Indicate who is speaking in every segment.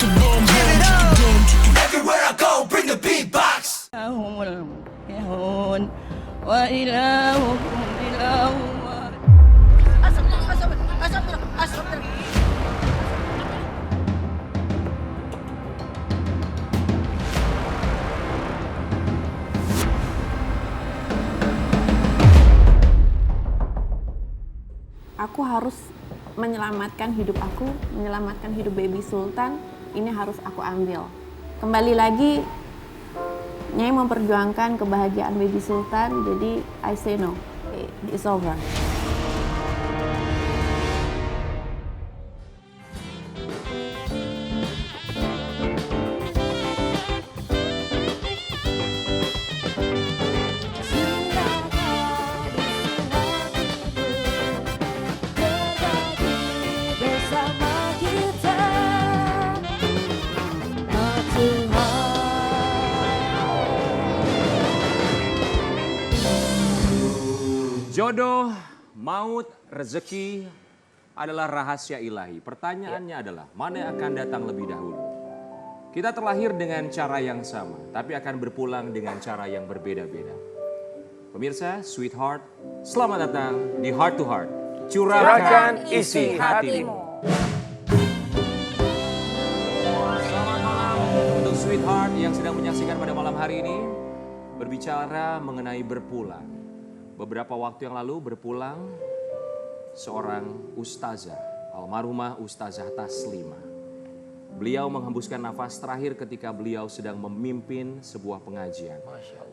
Speaker 1: Everywhere I go, bring the beatbox.
Speaker 2: Aku harus menyelamatkan hidup aku, menyelamatkan hidup baby Sultan, ini harus aku ambil. Kembali lagi, Nyai memperjuangkan kebahagiaan baby Sultan, jadi I say no, it's over.
Speaker 3: Jodoh, maut, rezeki adalah rahasia ilahi. Pertanyaannya adalah, mana yang akan datang lebih dahulu? Kita terlahir dengan cara yang sama, tapi akan berpulang dengan cara yang berbeda-beda. Pemirsa, Sweetheart, selamat datang di Heart to Heart. Curahkan isi hatimu. Selamat malam untuk Sweetheart yang sedang menyaksikan pada malam hari ini. Berbicara mengenai berpulang. Beberapa waktu yang lalu berpulang seorang ustazah, almarhumah Ustazah Taslimah. Beliau menghembuskan nafas terakhir ketika beliau sedang memimpin sebuah pengajian.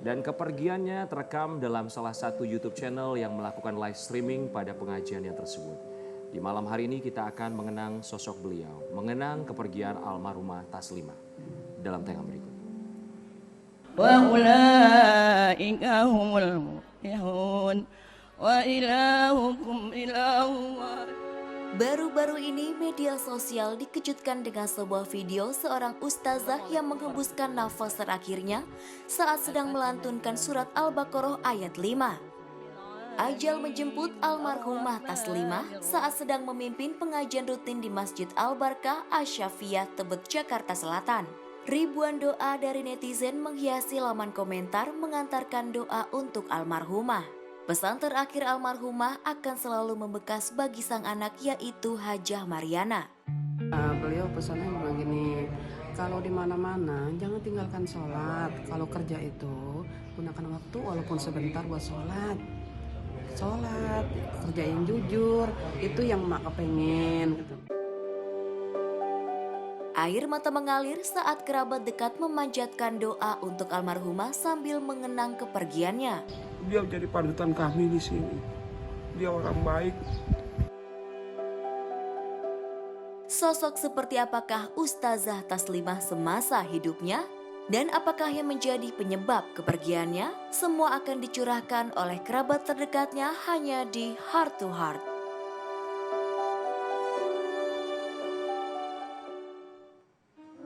Speaker 3: Dan kepergiannya terekam dalam salah satu YouTube channel yang melakukan live streaming pada pengajian yang tersebut. Di malam hari ini kita akan mengenang sosok beliau, mengenang kepergian almarhumah Taslimah dalam tayangan berikut.
Speaker 4: Baru-baru ini media sosial dikejutkan dengan sebuah video seorang ustazah yang menghembuskan nafas terakhirnya saat sedang melantunkan surat Al-Baqarah ayat 5. Ajal menjemput almarhumah Taslimah saat sedang memimpin pengajian rutin di Masjid Al-Barkah Asy-Syafiyah, Tebet, Jakarta Selatan. Ribuan doa dari netizen menghiasi laman komentar mengantarkan doa untuk almarhumah. Pesan terakhir almarhumah akan selalu membekas bagi sang anak, yaitu Hajah Mariana.
Speaker 5: Beliau pesannya begini, kalau di mana-mana jangan tinggalkan sholat. Kalau kerja itu gunakan waktu walaupun sebentar buat sholat. Sholat, kerja yang jujur, itu yang mak kepengen.
Speaker 4: Air mata mengalir saat kerabat dekat memanjatkan doa untuk almarhumah sambil mengenang kepergiannya.
Speaker 6: Dia jadi panutan kami di sini. Dia orang baik.
Speaker 4: Sosok seperti apakah Ustazah Taslimah semasa hidupnya? Dan apakah yang menjadi penyebab kepergiannya? Semua akan dicurahkan oleh kerabat terdekatnya hanya di Heart to Heart.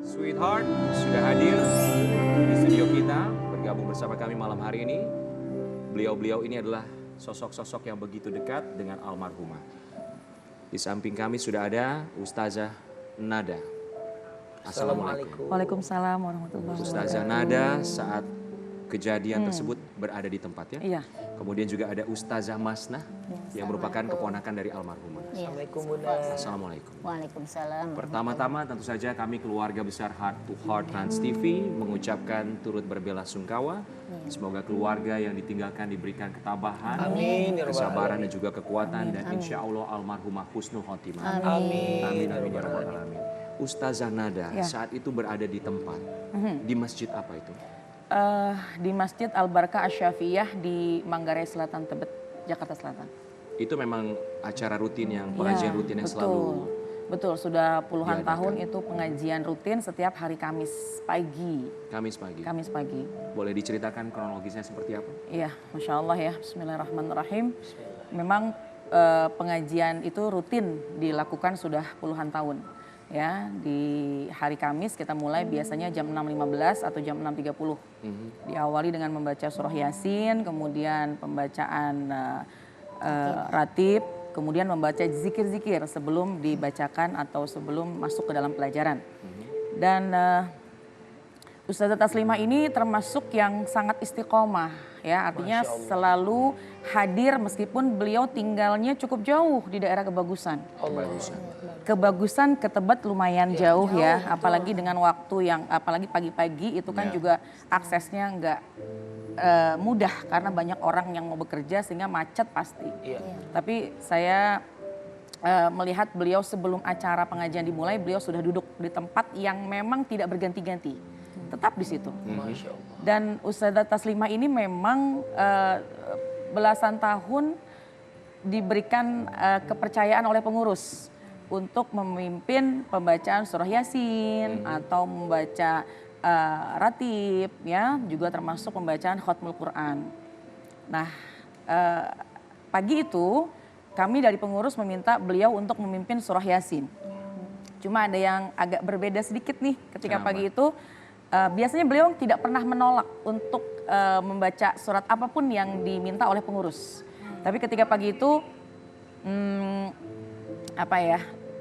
Speaker 3: Sweetheart sudah hadir di studio kita, bergabung bersama kami malam hari ini. Beliau-beliau ini adalah sosok-sosok yang begitu dekat dengan almarhumah. Di samping kami sudah ada Ustazah Nada. Assalamualaikum.
Speaker 7: Waalaikumsalam warahmatullahi wabarakatuh.
Speaker 3: Ustazah Nada saat kejadian tersebut berada di tempatnya.
Speaker 7: Iya.
Speaker 3: Kemudian juga ada Ustazah Masnah yang merupakan keponakan dari almarhumah.
Speaker 8: Assalamualaikum Bunda.
Speaker 3: Assalamualaikum.
Speaker 8: Waalaikumsalam.
Speaker 3: Pertama-tama tentu saja kami keluarga besar Heart to Heart Trans TV mengucapkan turut berbelasungkawa. Semoga keluarga yang ditinggalkan diberikan ketabahan,
Speaker 8: Amin.
Speaker 3: kesabaran dan juga kekuatan, dan insya Allah almarhumah husnul khotimah.
Speaker 8: Amin.
Speaker 3: Amin amin ya rabbal alamin. Ustazah Nada saat itu berada di tempat di masjid apa itu?
Speaker 7: Di Masjid Al-Barkah Asy-Syafiyah di Manggarai Selatan, Tebet, Jakarta Selatan.
Speaker 3: Itu memang acara rutin yang pengajian rutin yang selalu.
Speaker 7: Betul, sudah puluhan
Speaker 3: diadakan.
Speaker 7: tahun itu pengajian rutin setiap hari Kamis pagi.
Speaker 3: Kamis pagi.
Speaker 7: Kamis pagi.
Speaker 3: Boleh diceritakan kronologisnya seperti apa?
Speaker 7: Iya, Masya Allah ya, Bismillahirrahmanirrahim. Memang pengajian itu rutin dilakukan sudah puluhan tahun. Ya, di hari Kamis kita mulai biasanya jam 6.15 atau jam 6.30. Diawali dengan membaca surah Yasin, kemudian pembacaan ratib, kemudian membaca zikir-zikir sebelum dibacakan atau sebelum masuk ke dalam pelajaran. Dan Ustazah Taslimah ini termasuk yang sangat istiqomah ya, artinya selalu hadir meskipun beliau tinggalnya cukup jauh di daerah Kebagusan. Kebagusan ke Tebet lumayan jauh ya, apalagi dengan waktu yang apalagi pagi-pagi itu kan juga aksesnya nggak mudah karena banyak orang yang mau bekerja sehingga macet pasti. Tapi saya melihat beliau sebelum acara pengajian dimulai, beliau sudah duduk di tempat yang memang tidak berganti-ganti, tetap di situ. Dan Ustazah Taslimah ini memang belasan tahun diberikan kepercayaan oleh pengurus untuk memimpin pembacaan surah Yasin atau membaca ratib, ya, juga termasuk pembacaan khatmul Quran. Nah, pagi itu kami dari pengurus meminta beliau untuk memimpin surah Yasin. Cuma ada yang agak berbeda sedikit nih ketika pagi itu. Biasanya beliau tidak pernah menolak untuk membaca surat apapun yang diminta oleh pengurus. Tapi ketika pagi itu,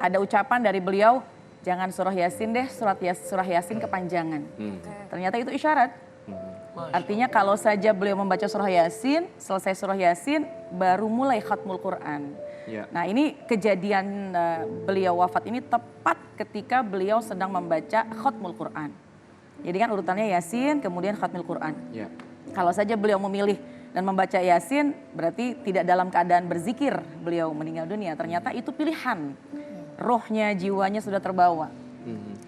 Speaker 7: ada ucapan dari beliau, jangan surah Yasin deh, surah Yasin kepanjangan. Ternyata itu isyarat. Artinya kalau saja beliau membaca surah Yasin, selesai surah Yasin, baru mulai khatmul Quran. Nah ini kejadian beliau wafat ini tepat ketika beliau sedang membaca khatmul Quran. Jadi kan urutannya Yasin, kemudian khatmul Quran. Kalau saja beliau memilih dan membaca Yasin, berarti tidak dalam keadaan berzikir beliau meninggal dunia. Ternyata itu pilihan. Rohnya, jiwanya sudah terbawa.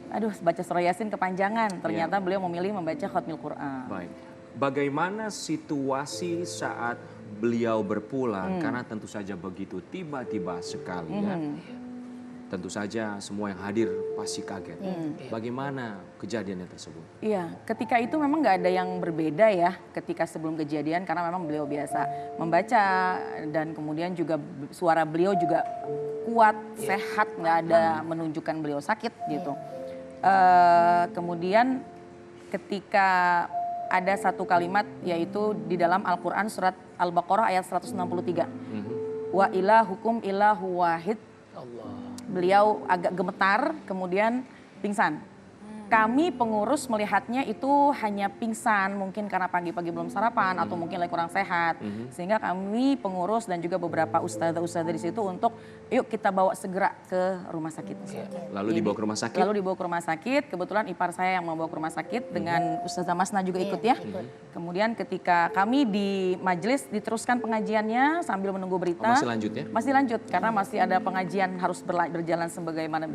Speaker 7: Aduh, baca surah Yasin kepanjangan. Ternyata beliau memilih membaca khatmul Quran.
Speaker 3: Baik. Bagaimana situasi saat beliau berpulang? Karena tentu saja begitu tiba-tiba sekali ya. Tentu saja semua yang hadir pasti kaget. Bagaimana kejadiannya tersebut?
Speaker 7: Iya, ketika itu memang nggak ada yang berbeda ya ketika sebelum kejadian karena memang beliau biasa membaca dan kemudian juga suara beliau juga kuat, sehat, nggak ada menunjukkan beliau sakit gitu. Kemudian ketika ada satu kalimat yaitu di dalam Al-Quran surat Al-Baqarah ayat 163. Wa ilahukum ilahu wahid. Beliau agak gemetar, kemudian pingsan. Kami pengurus melihatnya itu hanya pingsan, mungkin karena pagi-pagi belum sarapan atau mungkin lagi kurang sehat. Sehingga kami pengurus dan juga beberapa ustazah-ustazah di situ untuk yuk kita bawa segera ke rumah sakit.
Speaker 3: Lalu dibawa ke rumah sakit?
Speaker 7: Lalu dibawa ke rumah sakit, kebetulan ipar saya yang membawa ke rumah sakit dengan Ustazah Masna juga ikut ya. Kemudian ketika kami di majelis diteruskan pengajiannya sambil menunggu berita.
Speaker 3: Masih lanjut ya?
Speaker 7: Masih lanjut karena masih ada pengajian harus berjalan sebagaimana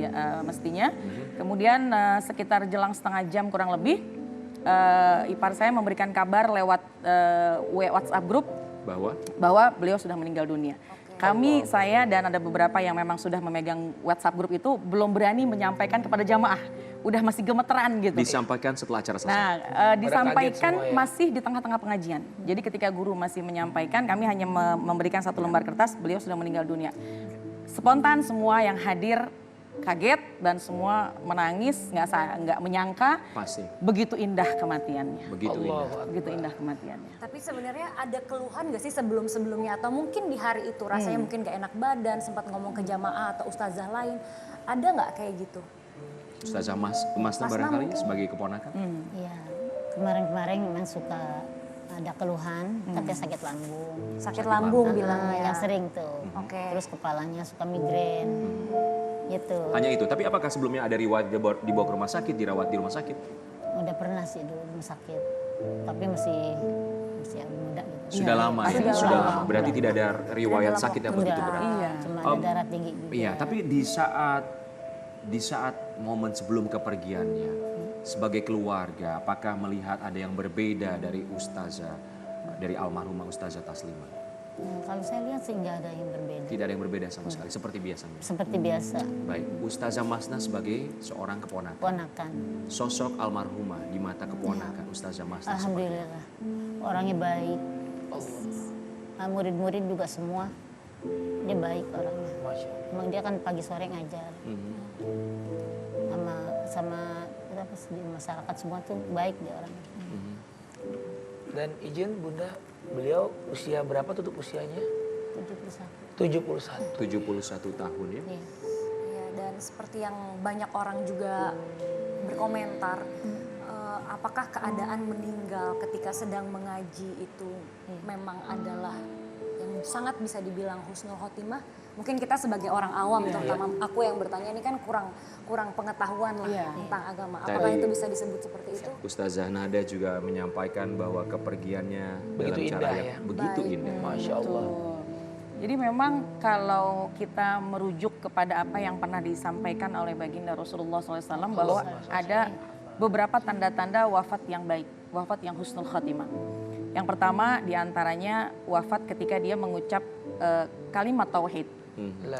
Speaker 7: mestinya. Kemudian sekitar jelang setengah jam kurang lebih, ipar saya memberikan kabar lewat WhatsApp grup bahwa beliau sudah meninggal dunia. Kami, saya dan ada beberapa yang memang sudah memegang WhatsApp grup itu belum berani menyampaikan kepada jamaah. Udah masih gemeteran gitu.
Speaker 3: Disampaikan setelah acara selesai?
Speaker 7: Nah, disampaikan masih di tengah-tengah pengajian. Jadi ketika guru masih menyampaikan, kami hanya memberikan satu lembar kertas, beliau sudah meninggal dunia. Spontan semua yang hadir kaget dan semua menangis, nggak menyangka begitu indah kematiannya. Begitu indah kematiannya.
Speaker 8: Tapi sebenarnya ada keluhan nggak sih sebelum-sebelumnya atau mungkin di hari itu rasanya mungkin nggak enak badan, sempat ngomong ke jamaah atau ustazah lain, ada nggak kayak gitu?
Speaker 3: Ustazah Masna barangkali sebagai keponakan?
Speaker 9: Iya, kemarin-kemarin memang suka ada keluhan, tapi sakit lambung.
Speaker 8: Sakit lambung bilangnya.
Speaker 9: Yang sering tuh. Terus kepalanya suka migrain. Gitu.
Speaker 3: Hanya itu, tapi apakah sebelumnya ada riwayat dibawa ke rumah sakit, dirawat di rumah sakit?
Speaker 9: Udah pernah sih dulu rumah sakit, tapi masih muda gitu.
Speaker 3: Sudah lama ya, sudah lama. Berarti tidak ada riwayat sakit yang begitu berat.
Speaker 9: Iya, cuma ada darah tinggi juga.
Speaker 3: Iya, tapi di saat momen sebelum kepergiannya, sebagai keluarga, apakah melihat ada yang berbeda dari ustazah, dari almarhumah Ustazah Taslimah?
Speaker 9: Kalau saya lihat sih nggak ada yang berbeda.
Speaker 3: Tidak ada yang berbeda sama sekali, seperti biasanya.
Speaker 9: Seperti biasa.
Speaker 3: Baik, Ustazah Masna sebagai seorang keponakan. Sosok almarhumah di mata keponakan Ustazah Masna.
Speaker 9: Alhamdulillah, orangnya baik. Murid-murid juga semua, dia baik orangnya. Emang dia kan pagi sore ngajar. Sama di masyarakat semua tuh baik dia orangnya.
Speaker 10: Dan izin Bunda, beliau usia berapa tutup usianya? 71.
Speaker 3: 71 tahun ya?
Speaker 8: Iya, dan seperti yang banyak orang juga berkomentar. Apakah keadaan meninggal ketika sedang mengaji itu memang adalah yang sangat bisa dibilang husnul khotimah? Mungkin kita sebagai orang awam, terutama aku yang bertanya ini kan kurang pengetahuan lah tentang agama. Apakah itu bisa disebut seperti itu?
Speaker 3: Ustazah Nada juga menyampaikan bahwa kepergiannya dalam cara yang begitu indah.
Speaker 10: Masya Allah.
Speaker 7: Jadi memang kalau kita merujuk kepada apa yang pernah disampaikan oleh baginda Rasulullah SAW bahwa ada beberapa tanda-tanda wafat yang baik, wafat yang husnul khatimah. Yang pertama diantaranya wafat ketika dia mengucap kalimat tauhid.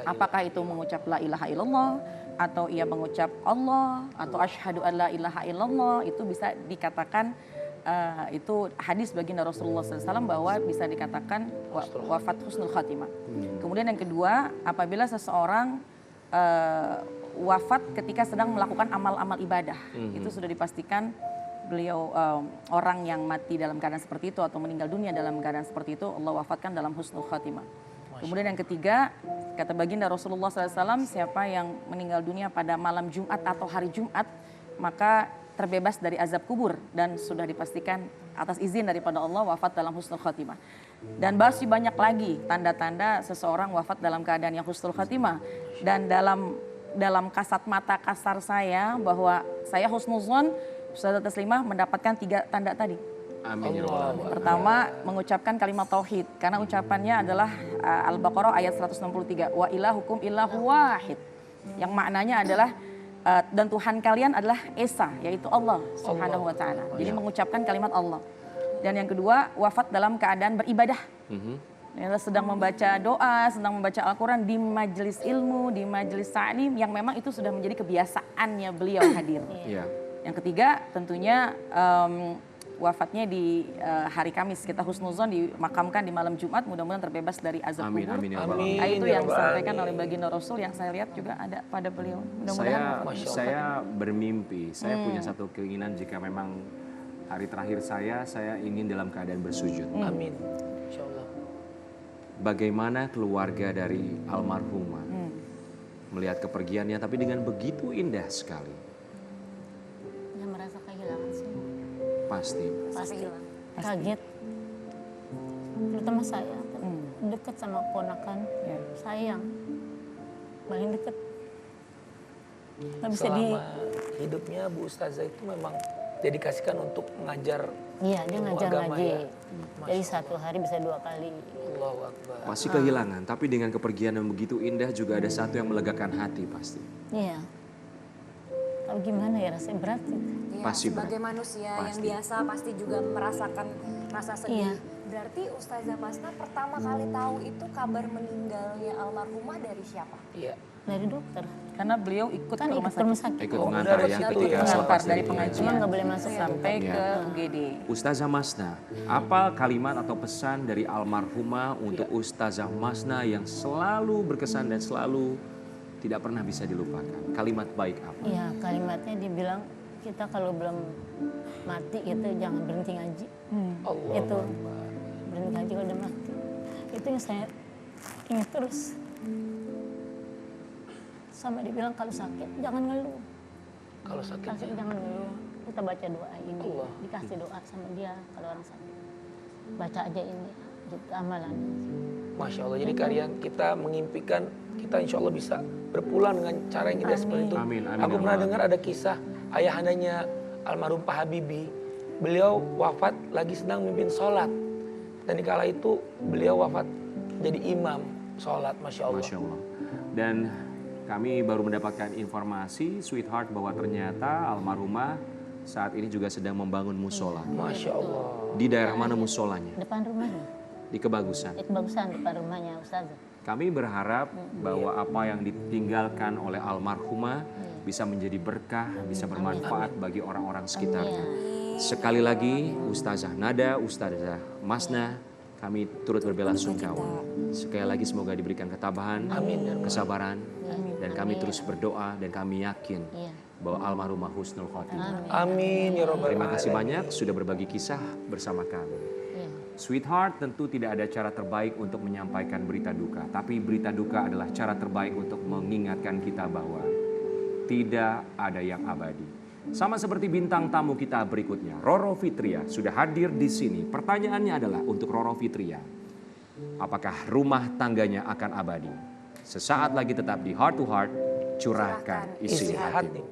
Speaker 7: Apakah itu mengucap la ilaha illallah, atau ia mengucap Allah, atau asyhadu an la ilaha illallah, itu bisa dikatakan itu hadis baginda Rasulullah SAW bahwa bisa dikatakan wafat husnul khatimah. Kemudian yang kedua, apabila seseorang wafat ketika sedang melakukan amal-amal ibadah, itu sudah dipastikan beliau orang yang mati dalam keadaan seperti itu atau meninggal dunia dalam keadaan seperti itu, Allah wafatkan dalam husnul khatimah. Kemudian yang ketiga, kata baginda Rasulullah SAW, siapa yang meninggal dunia pada malam Jumat atau hari Jumat, maka terbebas dari azab kubur dan sudah dipastikan atas izin daripada Allah wafat dalam husnul khatimah. Dan masih banyak lagi tanda-tanda seseorang wafat dalam keadaan yang husnul khatimah. Dan dalam kasat mata kasar saya bahwa saya husnuzon, Ustazah Taslimah mendapatkan 3 tanda tadi.
Speaker 3: Amin ya rabbal alamin.
Speaker 7: Pertama, mengucapkan kalimat tauhid karena ucapannya adalah Al-Baqarah ayat 163, wa ilahukum illahu wahid. Yang maknanya adalah dan Tuhan kalian adalah Esa, yaitu Allah Subhanahu wa taala. Jadi mengucapkan kalimat Allah. Dan yang kedua, wafat dalam keadaan beribadah. Sedang membaca doa, sedang membaca Al-Quran di majelis ilmu, di majelis ta'lim yang memang itu sudah menjadi kebiasaannya beliau hadir. Yang ketiga, tentunya wafatnya di hari Kamis. Kita husnuzon dimakamkan di malam Jumat, mudah-mudahan terbebas dari azab kubur.
Speaker 3: Amin ya rabbal alamin.
Speaker 7: Itu yang disampaikan oleh baginda Rasul yang saya lihat juga ada pada beliau.
Speaker 3: Saya bermimpi, saya punya satu keinginan jika memang hari terakhir saya ingin dalam keadaan bersujud.
Speaker 10: Amin. Insyaallah.
Speaker 3: Bagaimana keluarga dari almarhumah melihat kepergiannya tapi dengan begitu indah sekali.
Speaker 9: Yang merasa kehilangan sih.
Speaker 3: Pasti.
Speaker 9: Kaget. Terutama saya, dekat sama ponakan, sayang, paling dekat.
Speaker 10: Selama hidupnya Bu Ustazah itu memang dedikasikan untuk mengajar.
Speaker 9: Iya, dia ngajar
Speaker 10: agama
Speaker 9: ngaji.
Speaker 10: ya.
Speaker 9: Jadi 1 hari bisa 2 kali.
Speaker 10: Allahu Akbar.
Speaker 3: Pasti kehilangan, tapi dengan kepergian yang begitu indah juga ada satu yang melegakan hati pasti.
Speaker 9: Iya. Tapi gimana ya, rasanya berat gitu.
Speaker 8: Ya,
Speaker 3: Pasti
Speaker 8: sebagai
Speaker 3: berat.
Speaker 8: manusia yang
Speaker 3: Pasti.
Speaker 8: biasa pasti juga merasakan rasa sedih. Berarti Ustazah Masna pertama kali tahu itu kabar meninggalnya almarhumah dari siapa?
Speaker 10: Iya.
Speaker 9: Dari dokter.
Speaker 7: Karena beliau ikut
Speaker 9: Kan
Speaker 7: ke
Speaker 9: ikut
Speaker 7: rumah
Speaker 9: rumah
Speaker 7: sakit.
Speaker 9: sakit.
Speaker 3: Ikut
Speaker 10: Oh,
Speaker 3: mengantar
Speaker 10: dari
Speaker 3: ya
Speaker 10: situ
Speaker 3: ketika
Speaker 10: ya.
Speaker 3: selepas
Speaker 7: Mengantar dari
Speaker 3: dari
Speaker 7: pengajian
Speaker 9: Cuma nggak boleh masuk
Speaker 7: sampai
Speaker 3: Ya.
Speaker 7: ke UGD.
Speaker 3: Ustazah Masna, apa kalimat atau pesan dari almarhumah untuk Ustazah Masna yang selalu berkesan dan selalu tidak pernah bisa dilupakan? Kalimat baik apa?
Speaker 9: Iya, kalimatnya dibilang kita kalau belum mati itu jangan berhenti ngaji.
Speaker 10: Allah.
Speaker 9: Itu berhenti ngaji kalau udah mati. Itu yang saya ingat terus. Sama dibilang kalau sakit jangan ngeluh.
Speaker 10: Kalau sakit
Speaker 9: Sakit jangan ngeluh. Kita baca doa ini.
Speaker 10: Allah.
Speaker 9: Dikasih doa sama dia kalau orang sakit. Baca aja ini. Gitu amalan.
Speaker 10: Masya Allah. Jadi kalian kita mengimpikan kita insya Allah bisa berpulang dengan cara yang indah seperti itu.
Speaker 3: Amin, amin,
Speaker 10: Aku pernah
Speaker 3: amin.
Speaker 10: dengar ada kisah ayahandanya almarhum Pak Habibie. Beliau wafat lagi sedang memimpin sholat. Dan di kala itu beliau wafat jadi imam sholat. Masya Allah.
Speaker 3: Masya Allah. Dan kami baru mendapatkan informasi, sweetheart, bahwa ternyata almarhumah saat ini juga sedang membangun musola.
Speaker 10: Masya Allah.
Speaker 3: Di daerah mana musolanya?
Speaker 9: Depan rumahnya.
Speaker 3: Di Kebagusan.
Speaker 9: Kebagusan depan rumahnya Ustazah.
Speaker 3: Kami berharap bahwa apa yang ditinggalkan oleh almarhumah bisa menjadi berkah, bisa bermanfaat bagi orang-orang sekitarnya. Sekali lagi, Ustazah Nada, Ustazah Masna, kami turut berbelasungkawa. Sekali lagi semoga diberikan ketabahan, kesabaran, dan kami terus berdoa dan kami yakin bahwa almarhumah husnul khotimah.
Speaker 10: Amin ya Rabbal
Speaker 3: Terima kasih
Speaker 10: alamin.
Speaker 3: banyak sudah berbagi kisah bersama kami. Sweetheart, tentu tidak ada cara terbaik untuk menyampaikan berita duka, tapi berita duka adalah cara terbaik untuk mengingatkan kita bahwa tidak ada yang abadi. Sama seperti bintang tamu kita berikutnya, Roro Fitria sudah hadir di sini. Pertanyaannya adalah untuk Roro Fitria, apakah rumah tangganya akan abadi? Sesaat lagi tetap di Heart to Heart, curahkan isi hati.